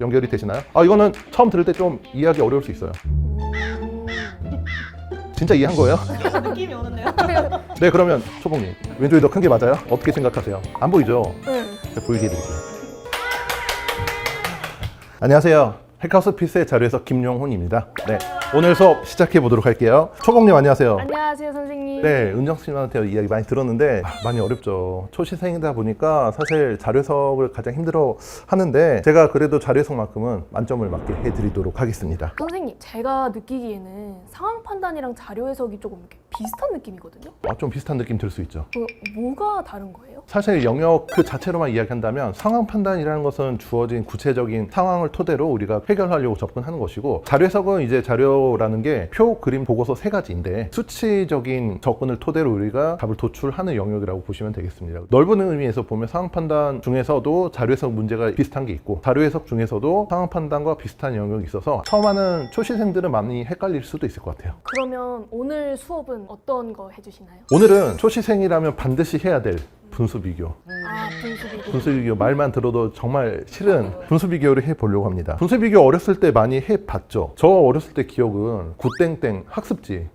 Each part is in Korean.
연결이 되시나요? 이거는 처음 들을 때 좀 이해하기 어려울 수 있어요. 진짜 이해한 거예요? 느낌이 오는데요? 네, 그러면 초봉님 왼쪽이 더 큰 게 맞아요? 어떻게 생각하세요? 안 보이죠? 네. 제가 보이게 해드릴게요. 안녕하세요. 해커스 필수의 자료에서 김용훈입니다. 네, 오늘 수업 시작해 보도록 할게요. 초봉님 안녕하세요. 안녕하세요, 선생님. 네, 은정씨한테 이야기 많이 들었는데 많이 어렵죠. 초시생이다 보니까 사실 자료 해석을 가장 힘들어 하는데 제가 그래도 자료 해석만큼은 만점을 맞게 해드리도록 하겠습니다. 선생님, 제가 느끼기에는 상황 판단이랑 자료 해석이 조금 이렇게 비슷한 느낌이거든요? 좀 비슷한 느낌 들 수 있죠. 뭐가 다른 거예요? 사실 영역 그 자체로만 이야기한다면 상황 판단이라는 것은 주어진 구체적인 상황을 토대로 우리가 해결하려고 접근하는 것이고, 자료 해석은 이제 자료라는 게 표, 그림, 보고서 세 가지인데 수치적인 접근을 토대로 우리가 답을 도출하는 영역이라고 보시면 되겠습니다. 넓은 의미에서 보면 상황 판단 중에서도 자료 해석 문제가 비슷한 게 있고, 자료 해석 중에서도 상황 판단과 비슷한 영역이 있어서 처음 하는 초시생들은 많이 헷갈릴 수도 있을 것 같아요. 그러면 오늘 수업은 어떤 거 해주시나요? 오늘은 초시생이라면 반드시 해야 될 분수 비교. 분수 비교. 분수 비교 말만 들어도 정말 싫은 분수 비교를 해보려고 합니다. 분수 비교 어렸을 때 많이 해봤죠. 저 어렸을 때 기억은 구땡땡 학습지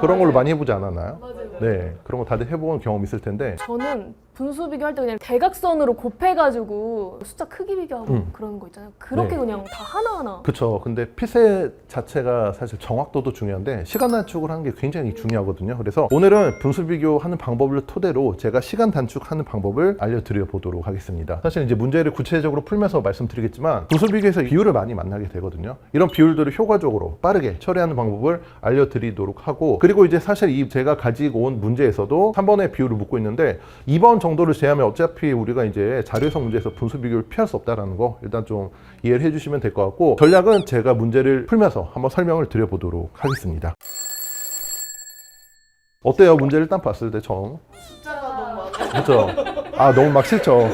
그런 걸로 많이 해보지 않았나요? 맞아요. 네, 그런 거 다들 해본 경험 있을 텐데 저는 분수 비교할 때 그냥 대각선으로 곱해가지고 숫자 크기 비교하고 그런 거 있잖아요. 그렇게 네. 그냥 다 하나하나. 그쵸. 근데 필세 자체가 사실 정확도도 중요한데 시간 단축을 하는 게 굉장히 중요하거든요. 그래서 오늘은 분수 비교하는 방법을 토대로 제가 시간 단축하는 방법을 알려드려 보도록 하겠습니다. 사실 이제 문제를 구체적으로 풀면서 말씀드리겠지만 분수 비교에서 비율을 많이 만나게 되거든요. 이런 비율들을 효과적으로 빠르게 처리하는 방법을 알려드리도록 하고, 그리고 이제 사실 이 제가 가지고 온 문제에서도 3번의 비율을 묻고 있는데 2번 정도를 제하면 어차피 우리가 이제 자료 해석 문제에서 분수 비교를 피할 수 없다는 거 일단 좀 이해를 해주시면 될 것 같고, 전략은 제가 문제를 풀면서 한번 설명을 드려보도록 하겠습니다. 어때요? 문제를 일단 봤을 때 처음? 숫자가 너무 많아요. 그렇죠? 너무 막 싫죠?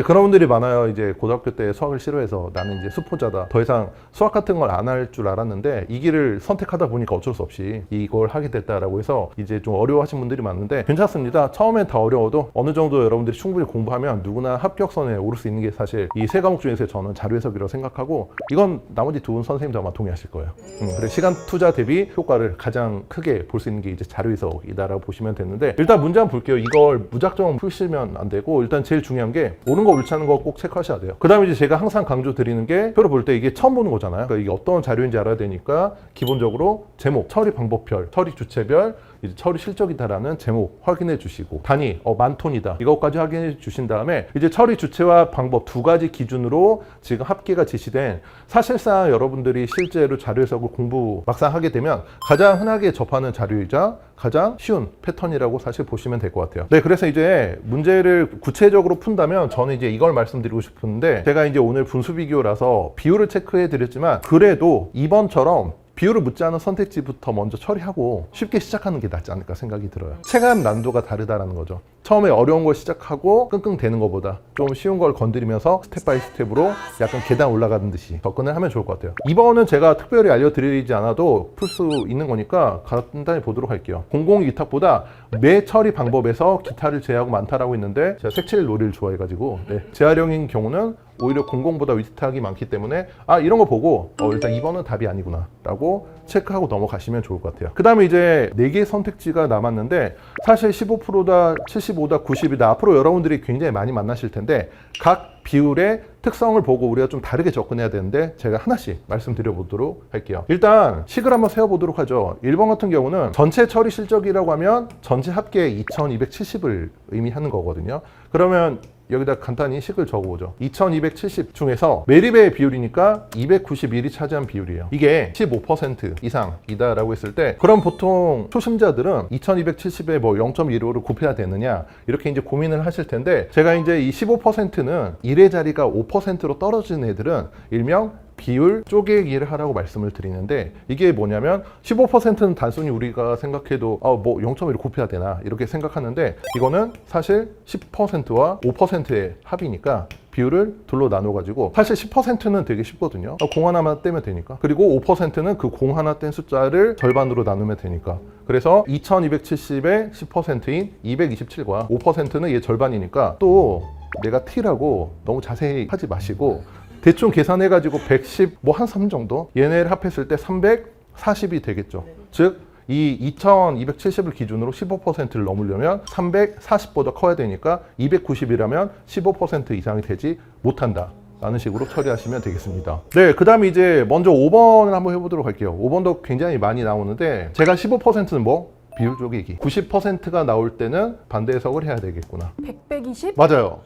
그런 분들이 많아요. 이제 고등학교 때 수학을 싫어해서 나는 이제 수포자다, 더 이상 수학 같은 걸 안 할 줄 알았는데 이 길을 선택하다 보니까 어쩔 수 없이 이걸 하게 됐다라고 해서 이제 좀 어려워하신 분들이 많은데 괜찮습니다. 처음엔 다 어려워도 어느 정도 여러분들이 충분히 공부하면 누구나 합격선에 오를 수 있는 게 사실 이 세 과목 중에서 저는 자료 해석이라고 생각하고, 이건 나머지 두 분 선생님도 아마 동의하실 거예요. 그래서 시간 투자 대비 효과를 가장 크게 볼 수 있는 게 이제 자료 해석이다라고 보시면 되는데, 일단 문제 한번 볼게요. 이걸 무작정 푸시면 안 되고 일단 제일 중요한 게 옳은 거 옳지 않은 거 꼭 체크하셔야 돼요. 그 다음에 이제 제가 항상 강조 드리는 게 표를 볼 때 이게 처음 보는 거잖아요. 그러니까 이게 어떤 자료인지 알아야 되니까 기본적으로 제목, 처리 방법별, 처리 주체별, 이제 처리 실적이다라는 제목 확인해 주시고, 단위, 만톤이다, 이것까지 확인해 주신 다음에 이제 처리 주체와 방법 두 가지 기준으로 지금 합계가 제시된, 사실상 여러분들이 실제로 자료 해석을 공부 막상 하게 되면 가장 흔하게 접하는 자료이자 가장 쉬운 패턴이라고 사실 보시면 될 것 같아요. 네, 그래서 이제 문제를 구체적으로 푼다면 저는 이제 이걸 말씀드리고 싶은데, 제가 이제 오늘 분수 비교라서 비율을 체크해 드렸지만 그래도 2번처럼 비율을 묻지 않은 선택지부터 먼저 처리하고 쉽게 시작하는 게 낫지 않을까 생각이 들어요. 체감 난도가 다르다는 거죠. 처음에 어려운 걸 시작하고 끙끙대는 것보다 좀 쉬운 걸 건드리면서 스텝 바이 스텝으로 약간 계단 올라가는 듯이 접근을 하면 좋을 것 같아요. 이번은 제가 특별히 알려드리지 않아도 풀 수 있는 거니까 간단히 보도록 할게요. 공공 위탁보다 매 처리 방법에서 기타를 제외하고 많다라고 했는데 제가 색칠 놀이를 좋아해가지고 재활용인 경우는 오히려 공공보다 위탁이 많기 때문에 이런 거 보고 일단 2번은 답이 아니구나 라고 체크하고 넘어가시면 좋을 것 같아요. 그 다음에 이제 4개의 선택지가 남았는데 사실 15%다, 75다, 90이다 앞으로 여러분들이 굉장히 많이 만나실 텐데 각 비율의 특성을 보고 우리가 좀 다르게 접근해야 되는데 제가 하나씩 말씀드려 보도록 할게요. 일단 식을 한번 세워보도록 하죠. 1번 같은 경우는 전체 처리 실적이라고 하면 전체 합계 2270을 의미하는 거거든요. 그러면 여기다 간단히 식을 적어보죠. 2270 중에서 매립의 비율이니까 291이 차지한 비율이에요. 이게 15% 이상이다라고 했을 때, 그럼 보통 초심자들은 2270에 뭐 0.15를 곱해야 되느냐 이렇게 이제 고민을 하실 텐데, 제가 이제 이 15%는 1의 자리가 5%로 떨어진 애들은 일명 비율 쪼개기를 하라고 말씀을 드리는데, 이게 뭐냐면 15%는 단순히 우리가 생각해도 뭐 0.1을 곱해야 되나 이렇게 생각하는데, 이거는 사실 10%와 5%의 합이니까 비율을 둘로 나눠가지고 사실 10%는 되게 쉽거든요. 공 하나만 떼면 되니까. 그리고 5%는 그 공 하나 뗀 숫자를 절반으로 나누면 되니까. 그래서 2270의 10%인 227과 5%는 얘 절반이니까, 또 내가 T라고 너무 자세히 하지 마시고 대충 계산해가지고 110, 뭐 한 3 정도? 얘네를 합했을 때 340이 되겠죠. 즉, 이 2270을 기준으로 15%를 넘으려면 340보다 커야 되니까 290이라면 15% 이상이 되지 못한다. 라는 식으로 처리하시면 되겠습니다. 네, 그 다음에 이제 먼저 5번을 한번 해보도록 할게요. 5번도 굉장히 많이 나오는데 제가 15%는 뭐? 비율 쪼개기. 90%가 나올 때는 반대 해석을 해야 되겠구나. 100, 120? 맞아요.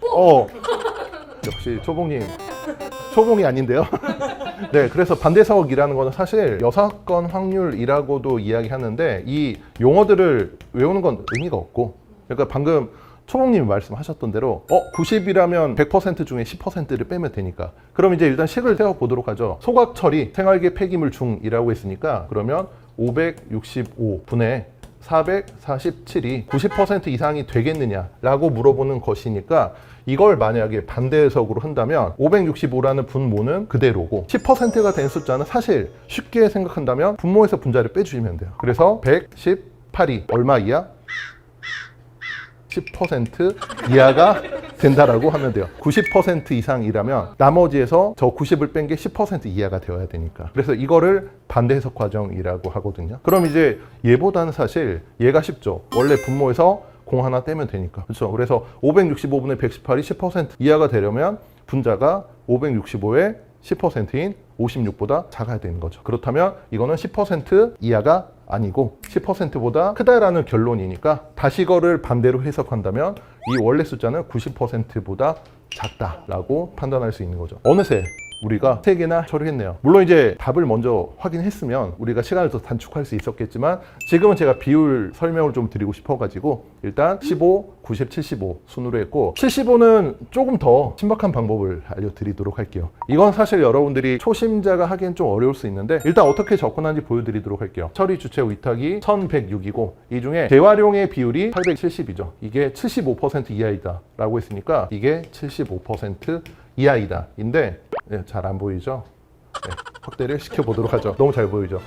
역시 초봉이 아닌데요. 네, 그래서 반대 해석이라는 거는 사실 여사건 확률이라고도 이야기하는데 이 용어들을 외우는 건 의미가 없고, 그러니까 방금 초봉님이 말씀하셨던 대로 90이라면 100% 중에 10%를 빼면 되니까, 그럼 이제 일단 식을 세워보도록 하죠. 소각 처리 생활계 폐기물 중이라고 했으니까 그러면 565분의 447이 90% 이상이 되겠느냐라고 물어보는 것이니까, 이걸 만약에 반대 해석으로 한다면 565라는 분모는 그대로고 10%가 된 숫자는 사실 쉽게 생각한다면 분모에서 분자를 빼주시면 돼요. 그래서 118이 얼마 이하? 10% 이하가 된다라고 하면 돼요. 90% 이상이라면 나머지에서 저 90을 뺀 게 10% 이하가 되어야 되니까. 그래서 이거를 반대 해석 과정이라고 하거든요. 그럼 이제 얘보다는 사실 얘가 쉽죠. 원래 분모에서 공 하나 떼면 되니까. 그렇죠. 그래서 565분의 118이 10% 이하가 되려면 분자가 565의 10%인 56보다 작아야 되는 거죠. 그렇다면 이거는 10% 이하가 아니고 10%보다 크다라는 결론이니까 다시 이거를 반대로 해석한다면 이 원래 숫자는 90%보다 작다라고 판단할 수 있는 거죠. 어느새 우리가 3개나 처리했네요. 물론 이제 답을 먼저 확인했으면 우리가 시간을 더 단축할 수 있었겠지만 지금은 제가 비율 설명을 좀 드리고 싶어가지고 일단 15, 90, 75 순으로 했고 75는 조금 더 신박한 방법을 알려드리도록 할게요. 이건 사실 여러분들이 초심자가 하기엔 좀 어려울 수 있는데 일단 어떻게 접근하는지 보여드리도록 할게요. 처리 주체 위탁이 1106이고 이 중에 재활용의 비율이 870이죠. 이게 75% 이하이다 라고 했으니까 이게 75% 이하이다 인데 네, 잘 안 보이죠? 네, 확대를 시켜보도록 하죠. 너무 잘 보이죠?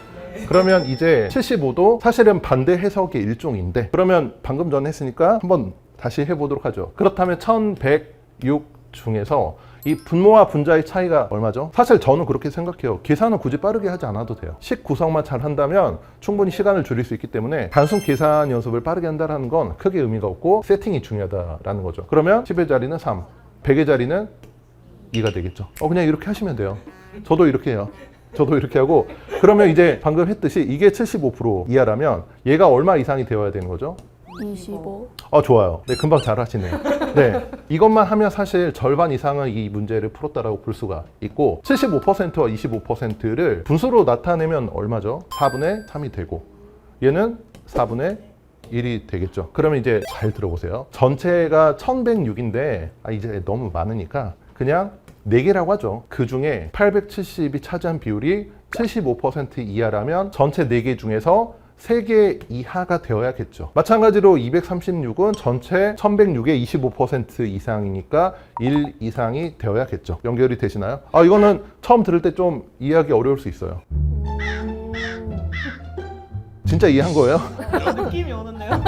그러면 이제 75도 사실은 반대 해석의 일종인데 그러면 방금 전에 했으니까 한번 다시 해보도록 하죠. 그렇다면 1106 중에서 이 분모와 분자의 차이가 얼마죠? 사실 저는 그렇게 생각해요. 계산은 굳이 빠르게 하지 않아도 돼요. 식 구성만 잘 한다면 충분히 시간을 줄일 수 있기 때문에 단순 계산 연습을 빠르게 한다는 건 크게 의미가 없고 세팅이 중요하다라는 거죠. 그러면 10의 자리는 3, 100의 자리는 2가 되겠죠. 그냥 이렇게 하시면 돼요. 저도 이렇게 해요. 저도 이렇게 하고 그러면 이제 방금 했듯이 이게 75% 이하라면 얘가 얼마 이상이 되어야 되는 거죠? 25. 좋아요. 네, 금방 잘 하시네요. 네, 이것만 하면 사실 절반 이상은 이 문제를 풀었다라고 볼 수가 있고 75%와 25%를 분수로 나타내면 얼마죠? 4분의 3이 되고 얘는 4분의 1이 되겠죠. 그러면 이제 잘 들어보세요. 전체가 1106인데 이제 너무 많으니까 그냥 4개라고 하죠. 그 중에 870이 차지한 비율이 75% 이하라면 전체 4개 중에서 3개 이하가 되어야겠죠. 마찬가지로 236은 전체 1106의 25% 이상이니까 1 이상이 되어야겠죠. 연결이 되시나요? 이거는 처음 들을 때 좀 이해하기 어려울 수 있어요. 진짜 이해한 거예요? 느낌이 오는데요?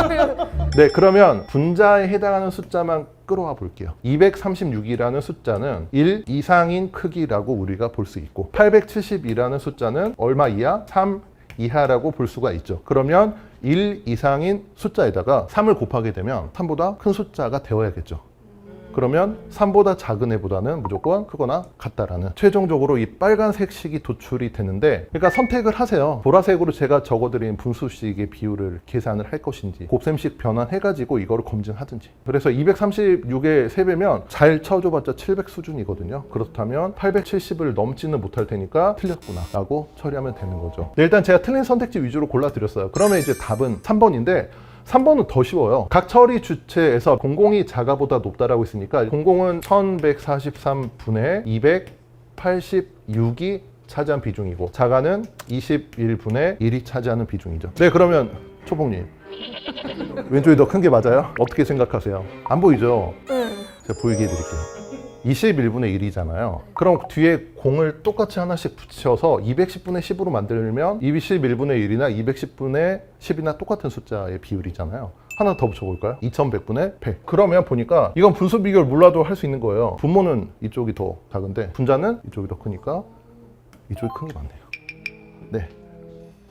네, 그러면 분자에 해당하는 숫자만 끌어와 볼게요. 236이라는 숫자는 1 이상인 크기라고 우리가 볼 수 있고 870이라는 숫자는 얼마 이하? 3 이하라고 볼 수가 있죠. 그러면 1 이상인 숫자에다가 3을 곱하게 되면 3보다 큰 숫자가 되어야겠죠. 그러면 3보다 작은 애보다는 무조건 크거나 같다라는 최종적으로 이 빨간색 식이 도출이 되는데 그러니까 선택을 하세요. 보라색으로 제가 적어드린 분수식의 비율을 계산을 할 것인지 곱셈식 변환해가지고 이거를 검증하든지. 그래서 236의 3배면 잘 쳐줘봤자 700 수준이거든요. 그렇다면 870을 넘지는 못할 테니까 틀렸구나 라고 처리하면 되는 거죠. 네, 일단 제가 틀린 선택지 위주로 골라드렸어요. 그러면 이제 답은 3번인데 3번은 더 쉬워요. 각 처리 주체에서 공공이 자가보다 높다라고 했으니까 공공은 1143분의 286이 차지한 비중이고 자가는 21분의 1이 차지하는 비중이죠. 네, 그러면 초봉님 왼쪽이 더 큰 게 맞아요? 어떻게 생각하세요? 안 보이죠? 제가 보이게 해드릴게요. 21분의 1이잖아요. 그럼 뒤에 공을 똑같이 하나씩 붙여서 210분의 10으로 만들면 21분의 1이나 210분의 10이나 똑같은 숫자의 비율이잖아요. 하나 더 붙여볼까요? 2100분의 100. 그러면 보니까 이건 분수 비교를 몰라도 할 수 있는 거예요. 분모는 이쪽이 더 작은데 분자는 이쪽이 더 크니까 이쪽이 큰 게 맞네요. 네.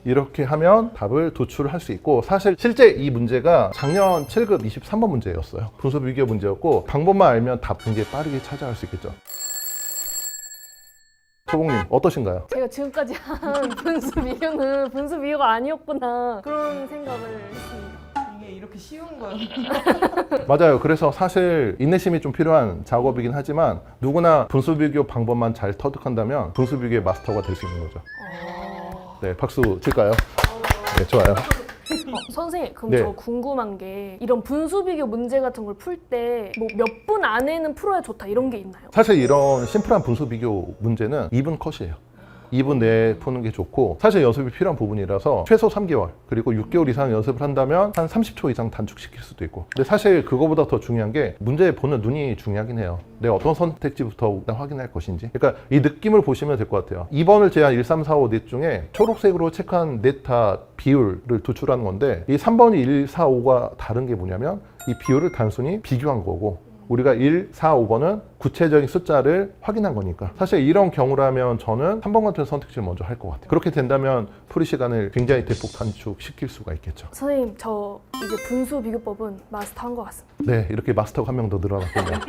이렇게 하면 답을 도출할 수 있고, 사실 실제 이 문제가 작년 7급 23번 문제였어요. 분수 비교 문제였고, 방법만 알면 답 굉장히 빠르게 찾아갈 수 있겠죠. 초봉님 어떠신가요? 제가 지금까지 한 분수 비교는 분수 비교가 아니었구나 그런 생각을 했습니다. 이게 이렇게 쉬운 거예요. 맞아요. 그래서 사실 인내심이 좀 필요한 작업이긴 하지만 누구나 분수 비교 방법만 잘 터득한다면 분수 비교의 마스터가 될 수 있는 거죠. 네, 박수 칠까요? 네, 좋아요. 선생님, 그럼 네. 저 궁금한 게 이런 분수 비교 문제 같은 걸 풀 때 뭐 몇 분 안에는 풀어야 좋다 이런 게 있나요? 사실 이런 심플한 분수 비교 문제는 2분 컷이에요. 2분 내에 푸는 게 좋고, 사실 연습이 필요한 부분이라서 최소 3개월 그리고 6개월 이상 연습을 한다면 한 30초 이상 단축시킬 수도 있고, 근데 사실 그거보다 더 중요한 게 문제에 보는 눈이 중요하긴 해요. 내가 어떤 선택지부터 일단 확인할 것인지. 그러니까 이 느낌을 보시면 될 것 같아요. 2번을 제한 1, 3, 4, 5 넷 중에 초록색으로 체크한 넷 다 비율을 도출하는 건데, 이 3번이 1, 4, 5가 다른 게 뭐냐면 이 비율을 단순히 비교한 거고, 우리가 1, 4, 5번은 구체적인 숫자를 확인한 거니까, 사실 이런 경우라면 저는 3번 같은 선택지를 먼저 할 것 같아요. 그렇게 된다면 풀이 시간을 굉장히 대폭 단축시킬 수가 있겠죠. 선생님, 저 이제 분수 비교법은 마스터한 것 같습니다. 네, 이렇게 마스터가 한 명 더 늘어났군요.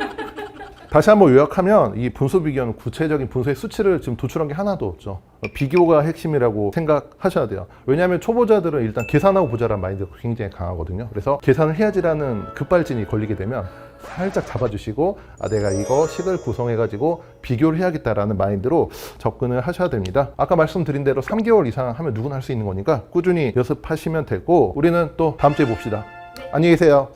다시 한번 요약하면 이 분수 비교는 구체적인 분수의 수치를 지금 도출한 게 하나도 없죠. 비교가 핵심이라고 생각하셔야 돼요. 왜냐하면 초보자들은 일단 계산하고 보자라는 마인드가 굉장히 강하거든요. 그래서 계산을 해야지라는 급발진이 걸리게 되면 살짝 잡아주시고, 내가 이거 식을 구성해가지고 비교를 해야겠다라는 마인드로 접근을 하셔야 됩니다. 아까 말씀드린 대로 3개월 이상 하면 누구나 할 수 있는 거니까 꾸준히 연습하시면 되고, 우리는 또 다음 주에 봅시다. 안녕히 계세요.